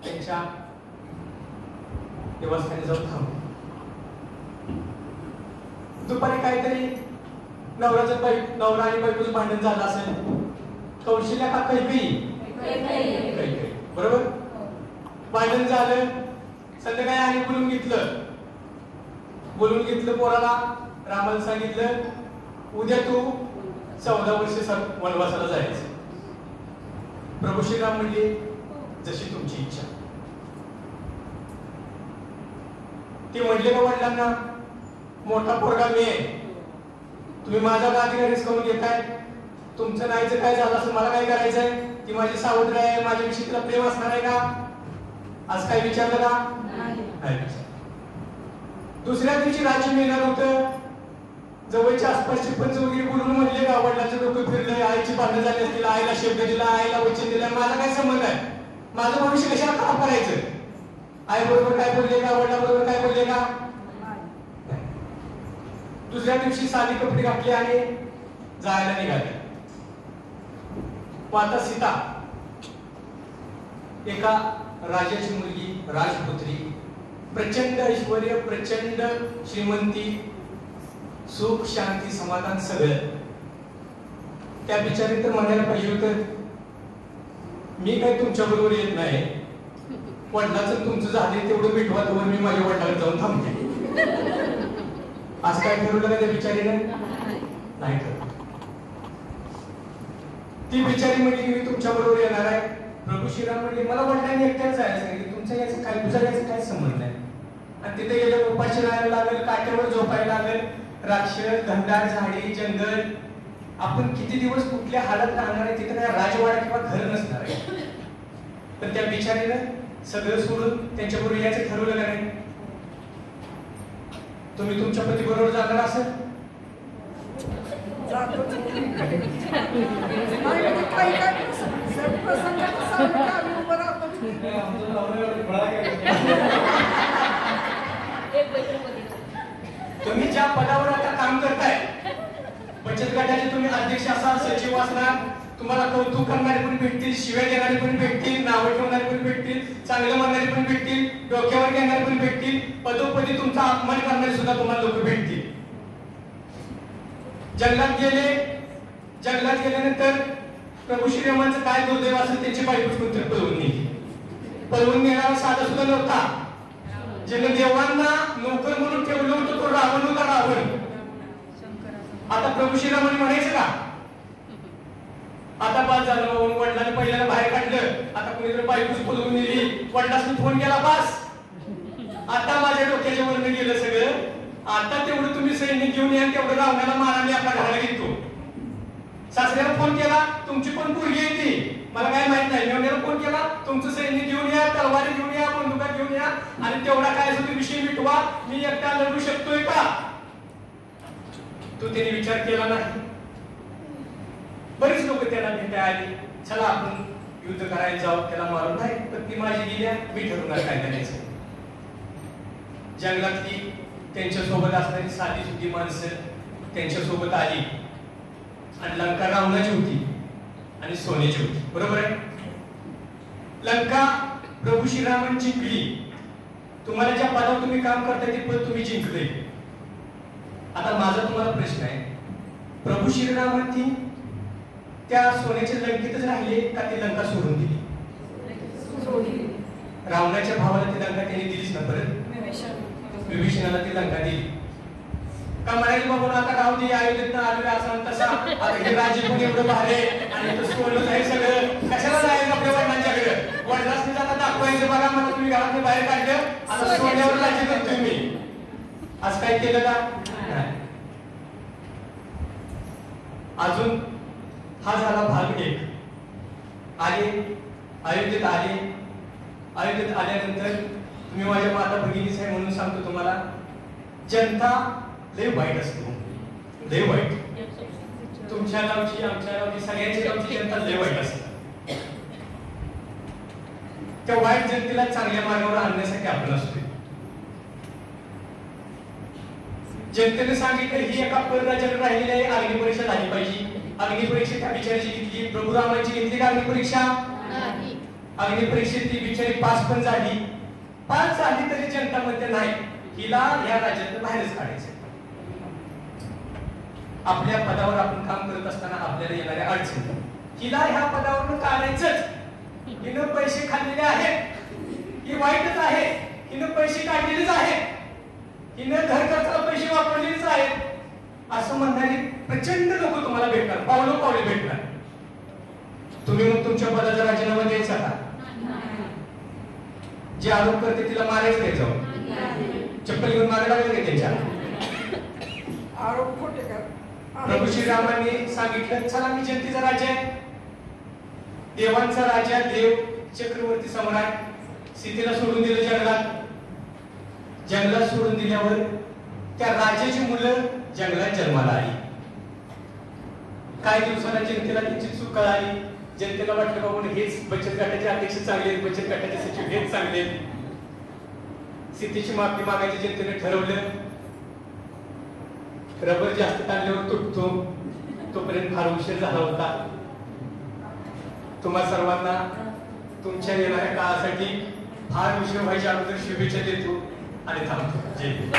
त्यांच्या निवासस्थानी जाऊन थांबले. दुपारी काहीतरी नवरा आणि बायकोचं भांडण झालं असेल. कौशल्या का कैकई बरोबर भांडण झालं. संध्याकाळी आणि बोलून घेतलं पोराला. रामाला सांगितलं उद्या तू 14 वर्ष वनवासाला जायचं. प्रभू श्रीराम म्हणले जशी तुमची इच्छा. ते म्हणले का वडिलांना मोठा पोरगा मी आहे, तुम्ही माझा का अधिकार हिसकावून घेताय? तुमचं नाहीचं काय झालं असं मला काय करायचंय? ती माझी सावत्र आहे, माझ्याविषयी तिला प्रेम असणार आहे का? आज काय विचारलं का? नाही विचारलं. दुसऱ्या दिवशी राज्य मिळणार होतं. जवळच्या आसपासचे पंच वगैरे बोलून म्हणले का वडिलांचं डोकं फिरलंय, आईची भांडणं झाली असतील, आईला शब्द दिला, आईला वचन दिलं, माझा काय संबंध आहे? माझं भविष्य कशाला खराब करायचं? आई बरोबर काय बोलले का, वडिलांबरोबर काय बोलले का? दुसऱ्या दिवशी साधी कपडे घातले आणि जायला निघाले. आता सीता एका राजाची मुलगी, राजपुत्री, प्रचंड ऐश्वर्य, प्रचंड श्रीमंती, सुख शांती समाधान सगळं. त्या बिचारी तर म्हणायला पाहिजे होतं मी काही तुमच्या बरोबर येत नाही, वडिलाचं तुमचं झाले तेवढं मिटवा तोवर मी माझ्या वडिलांना जाऊन थांबते. आज काय ठरवलं का त्या बिचारीने? नाही ठरवलं. ती बिचारी म्हणली की मी तुमच्या बरोबर येणार आहे. प्रभू श्रीराम म्हणले मला वडिलांनी एकट्याच जायला सांगितलं, तुमच्या याचं काय तुझा याचं काय संबंध नाही. आणि तिथे गेलं उपाशी राहायला लागेल, काट्यावर झोपायला लागेल, राक्षस, घनदाट झाडी, जंगल. आपण किती दिवस कुठल्या हालत राहणार आहे? तिथे काय राजवाडा किंवा घर नसणार आहे. पण त्या बिचारीनं सगळं सोडून त्यांच्याबरोबर यायचं ठरवलं का नाही? तुम्ही तुमच्या पती बरोबर जाणार असेल? तुम्ही ज्या पदावर आता काम करताय, बचत गटाचे तुम्ही अध्यक्ष असाल, सचिव असणार, तुम्हाला कौतुक करणारे पण भेटतील, शिव्या देणारे पण भेटतील, नावं ठेवणारे पण भेटतील, चांगलं म्हणणारे पण भेटतील, डोक्यावर घेणारे पण भेटतील, पदोपदी तुमचा अपमान करणारे सुद्धा तुम्हाला लोक भेटतील. जंगलात गेल्यानंतर प्रभू श्रीरामांचं काय दुर्दैव असेल, त्यांची बायकोच कोणतरी पळवून नेली. पळवून नेणारा साधा सुद्धा नव्हता. ज्याने देवांना नोकर म्हणून ठेवलं होतं तो रावण होता. रावण. आता प्रभू श्रीरामांनी म्हणायचं का आता पास झालं, वडिलांनी पहिल्याला बाहेर काढलं, आता कुणीतरी बायकोच पळवून नेली, वडिलांनी फोन केला पास, आता माझ्या डोक्याच्या वरनं गेलं सगळं. आता तेवढं तुम्ही सैनिक घेऊन या, तेवढं रावणाला माराने आपल्या घराला घेतो. सासऱ्याला फोन केला, तुमची पण पोरगी येते, मला काय माहित नाही, मेवण्याला फोन केला, तुमचं सैनिक घेऊन या, तलवारी घेऊन या, बंदुका घेऊन या, आणि तेवढा काय असेल विषय मिटवा, मी एकटा लढू शकतोय का? तो त्याने विचार केला नाही. बरीच लोक त्याला भेटायला आली, चला आपण युद्ध करायला जाऊ, त्याला मारून नाही, पण ती माझी गेल्या, मी ठरवणार काय करायचं. जंगलातली त्यांच्या सोबत असणारी साधी सुधी माणसं त्यांच्या सोबत आली आणि लंका रावणाची होती आणि सोन्याची होती. बरोबर आहे. लंका प्रभू श्रीरामांची जिंकली. तुम्हाला ज्या पदावर तुम्ही काम करताय ते पद तुम्ही जिंकले. आता माझा तुम्हाला प्रश्न आहे, प्रभू श्रीरामांनी त्या सोन्याच्या लंकेतच राहिले का ती लंका सोडून दिली? रावणाच्या भावाला ती लंका त्यांनी दिलीच ना परत. विभीषणाला ती लंका दिली का? म्हणायची बाबा आता राहू दे, अयोध्येत आलेलं असं तसा, आता हे राज्य पण एवढं भारे आणि तो सोडलं आहे सगळं, कशाला जायचं आपल्या वडिलांच्याकडे? वडिलांनी आता दाखवायचं बघा मला तुम्ही घरातून बाहेर काढलं, आता सोन्यावर राज्य करतोय मी. आज काय केलं का? अजून हा झाला भाग एक. अयोध्येत आल्यानंतर तुम्ही माझ्या माता भगिनीच आहे म्हणून सांगतो तुम्हाला, जनता लय वाईट असते, लय वाईट. तुमच्या गावची, आमच्या गावची, सगळ्यांच्या गावची जनता लय वाईट असते. त्या वाईट जनतेला चांगल्या मार्गावर आणण्यासाठी आपण असतो. जनतेने सांगितलं ही एका परराज्यात राहिलेली आहे, अग्निपरीक्षा झाली पाहिजे. अग्निपरीक्षा त्या बिचाराची घेतली, प्रभू रामाची घेतली का अग्निपरीक्षा? अग्नी परीक्षेत ती बिचारी पास पण झाली. पास झाली तरी जनता म्हणते नाही, हिला या राज्यातून बाहेरच काढायचं. आपल्या पदावर आपण काम करत असताना आपल्याला येणाऱ्या अडचणी, हिला ह्या पदावरून काढायचंच. हिनं पैसे खाल्लेले आहेत, ही वाईटच आहे. हिनं पैसे काढलेलेच आहेत, हिनं घर खर्चाला पैसे वापरलेलेच आहेत, असं म्हणणारी प्रचंड लोक तुम्हाला भेटणार, पावले भेटणार. तुम्ही मग तुमच्या पदाचा राजीनामा द्यायचा का? जे आरोप करते तिला मारायचं नाही, जाऊन चप्पल घेऊन मारायला लागेल त्यांच्या. आरोप खोटे का? प्रभू श्रीरामांनी सांगितलं, चला मी जनतेचा राजा आहे, देवांचा राजा, देव चक्रवर्ती सम्राट. सीतेला सोडून दिलं जंगलात. जंगलात सोडून दिल्यावर त्या राजाची मुलं जंगलात जन्माला आली. काही दिवसांना जनतेला त्यांची चूक कळाली. जनतेला वाटलं बाबा हेच बचत गटाचे अध्यक्ष चांगले, बचत गटाचे सचिव हेच चांगले. सीतेची माफी मागायची जनतेने ठरवलं. रबर जास्त ताणल्यावर तुटतो, तोपर्यंत फार उशीर झाला होता. तुम्हा सर्वांना तुमच्या येणाऱ्या काळासाठी फार उशीर व्हायच्या अगोदर शुभेच्छा देतो आणि थांबतो. जय हिंद.